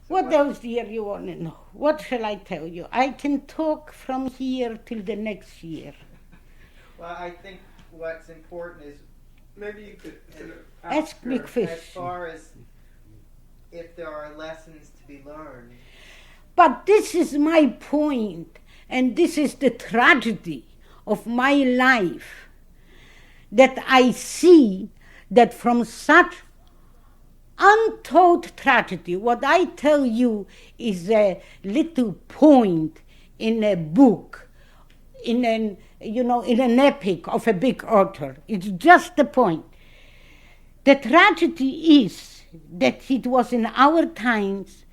What else, dear, you want to know? What shall I tell you? I can talk from here till the next year. Well, I think what's important is Maybe you could Ask Big as Fish. far as if there are lessons to be learned. But this is my point, and this is the tragedy of my life, that I see that from such untold tragedy, what I tell you is a little point in a book, in an epic of a big author. It's just the point. The tragedy is that it was in our times,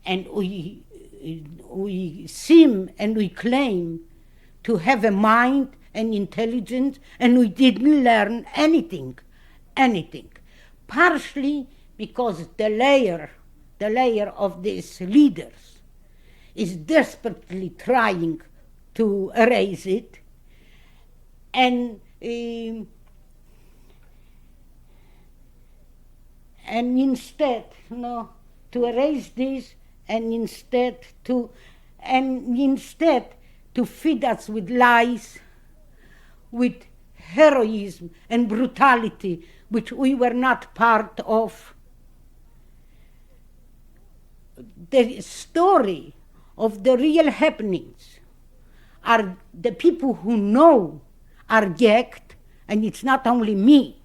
and we seem and we claim to have a mind and intelligence, and we didn't learn anything. Partially because the layer of these leaders is desperately trying to erase it, and instead, to erase this, and instead to feed us with lies, with heroism and brutality, which we were not part of. The story of the real happenings are the people who know are gagged, and it's not only me,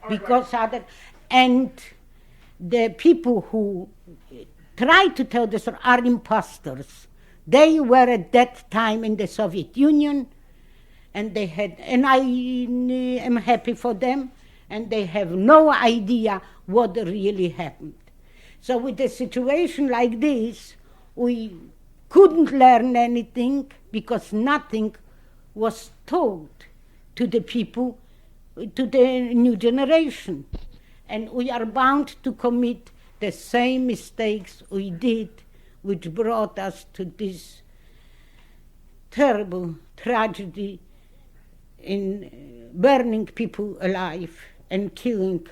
because other, and the people who try to tell the story are imposters. They were at that time in the Soviet Union, and they had, and I am happy for them, and they have no idea what really happened. So with a situation like this, we couldn't learn anything because nothing was told to the people, to the new generation. And we are bound to commit the same mistakes we did, which brought us to this terrible tragedy in burning people alive and killing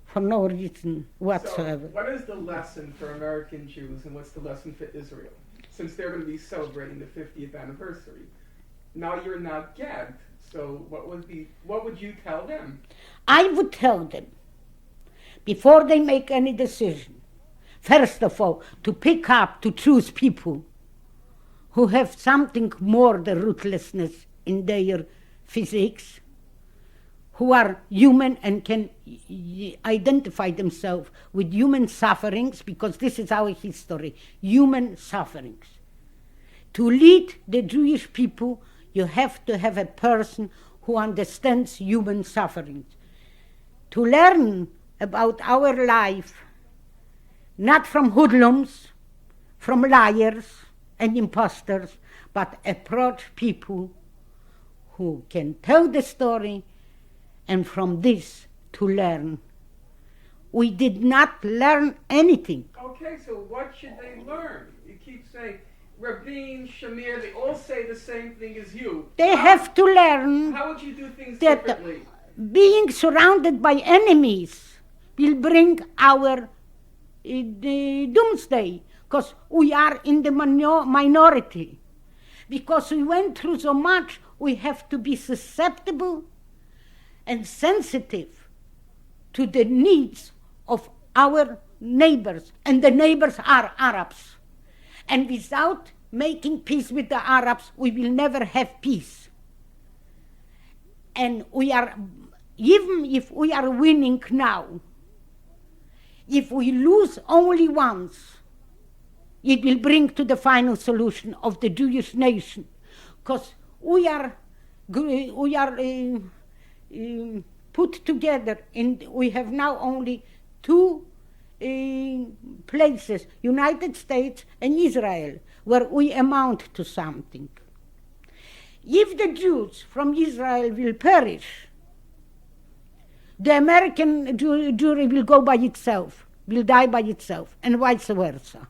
for no reason whatsoever. So what is the lesson for American Jews, and what's the lesson for Israel? Since they're going to be celebrating the 50th anniversary. Now you're not gagged, so what would you tell them? I would tell them, before they make any decision, first of all, to choose people who have something more than ruthlessness in their physics, who are human and can identify themselves with human sufferings, because this is our history, human sufferings. To lead the Jewish people, you have to have a person who understands human sufferings. To learn about our life, not from hoodlums, from liars and imposters, but approach people who can tell the story, and from this to learn. We did not learn anything. Okay, so what should they learn? You keep saying, Rabin, Shamir, they all say the same thing as you. They have to learn. How would you do things that differently? Being surrounded by enemies will bring our doomsday, because we are in the minority. Because we went through so much, we have to be susceptible and sensitive to the needs of our neighbors, and the neighbors are Arabs. And without making peace with the Arabs, we will never have peace. And we are, even if we are winning now, if we lose only once, it will bring to the final solution of the Jewish nation, because we are put together, and we have now only two places, United States and Israel, where we amount to something. If the Jews from Israel will perish, the American Jewry will go by itself, will die by itself, and vice versa.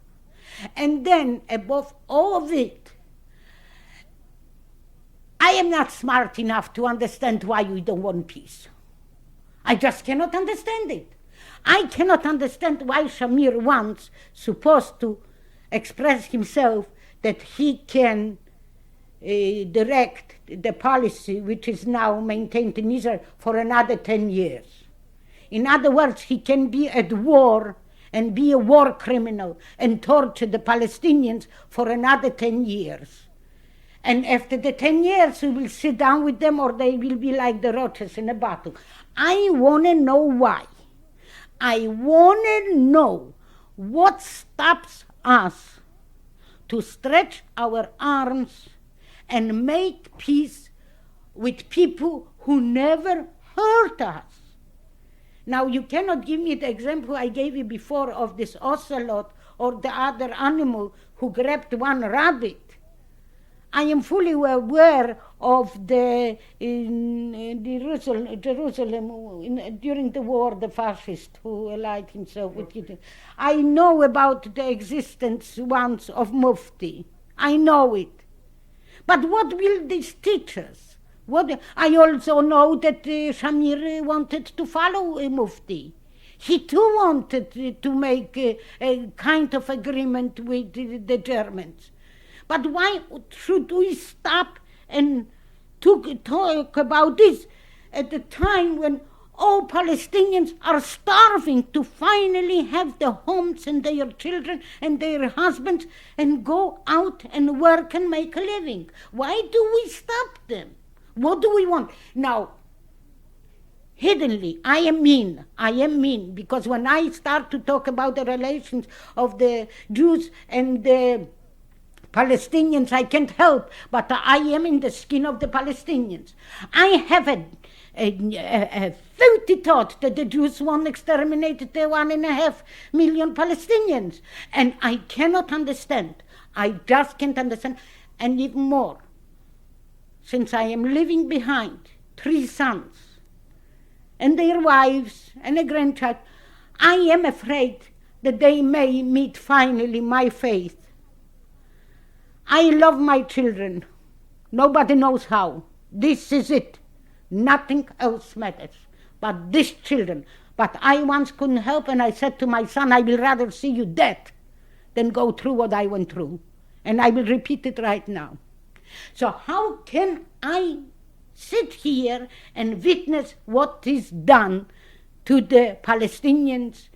And then, above all of it, I am not smart enough to understand why we don't want peace. I just cannot understand it. I cannot understand why Shamir wants supposed to express himself that he can direct the policy which is now maintained in Israel for another 10 years. In other words, he can be at war and be a war criminal and torture the Palestinians for another 10 years. And after the 10 years, we will sit down with them, or they will be like the roaches in a battle. I want to know why. I want to know what stops us to stretch our arms and make peace with people who never hurt us. Now, you cannot give me the example I gave you before of this ocelot or the other animal who grabbed one rabbit. I am fully aware of the in Jerusalem during the war, the fascist who allied himself with Hitler. I know about the existence once of Mufti. I know it. But what will this teach us? I also know that Shamir wanted to follow Mufti. He too wanted to make a kind of agreement with the Germans. But why should we stop and talk about this at the time when all Palestinians are starving to finally have their homes and their children and their husbands and go out and work and make a living? Why do we stop them? What do we want? Now, hiddenly, I am mean, because when I start to talk about the relations of the Jews and the Palestinians, I can't help, but I am in the skin of the Palestinians. I have a filthy thought that the Jews won't exterminate the 1.5 million Palestinians. And I cannot understand. I just can't understand. And even more, since I am leaving behind 3 sons and their wives and a grandchild, I am afraid that they may meet finally my faith. I love my children. Nobody knows how. This is it. Nothing else matters but these children. But I once couldn't help, and I said to my son, I will rather see you dead than go through what I went through. And I will repeat it right now. So how can I sit here and witness what is done to the Palestinians?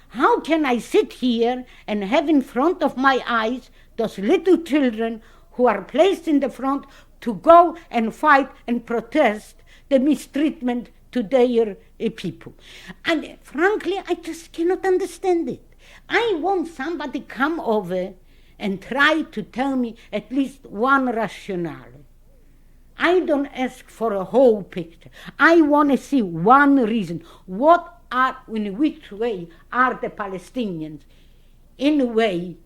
How can I sit here and have in front of my eyes those little children who are placed in the front to go and fight and protest the mistreatment to their people? And frankly, I just cannot understand it. I want somebody come over and try to tell me at least one rationale. I don't ask for a whole picture. I want to see one reason. In which way are the Palestinians in a way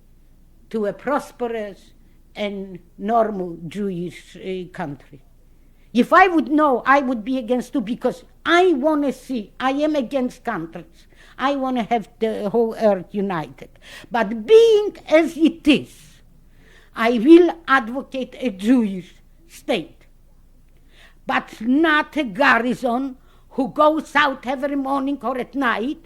to a prosperous and normal Jewish country? If I would know, I would be against too, because I want to see, I am against countries. I want to have the whole earth united. But being as it is, I will advocate a Jewish state, but not a garrison who goes out every morning or at night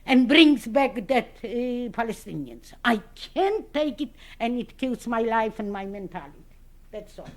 and brings back that Palestinians. I can't take it, and it kills my life and my mentality. That's all.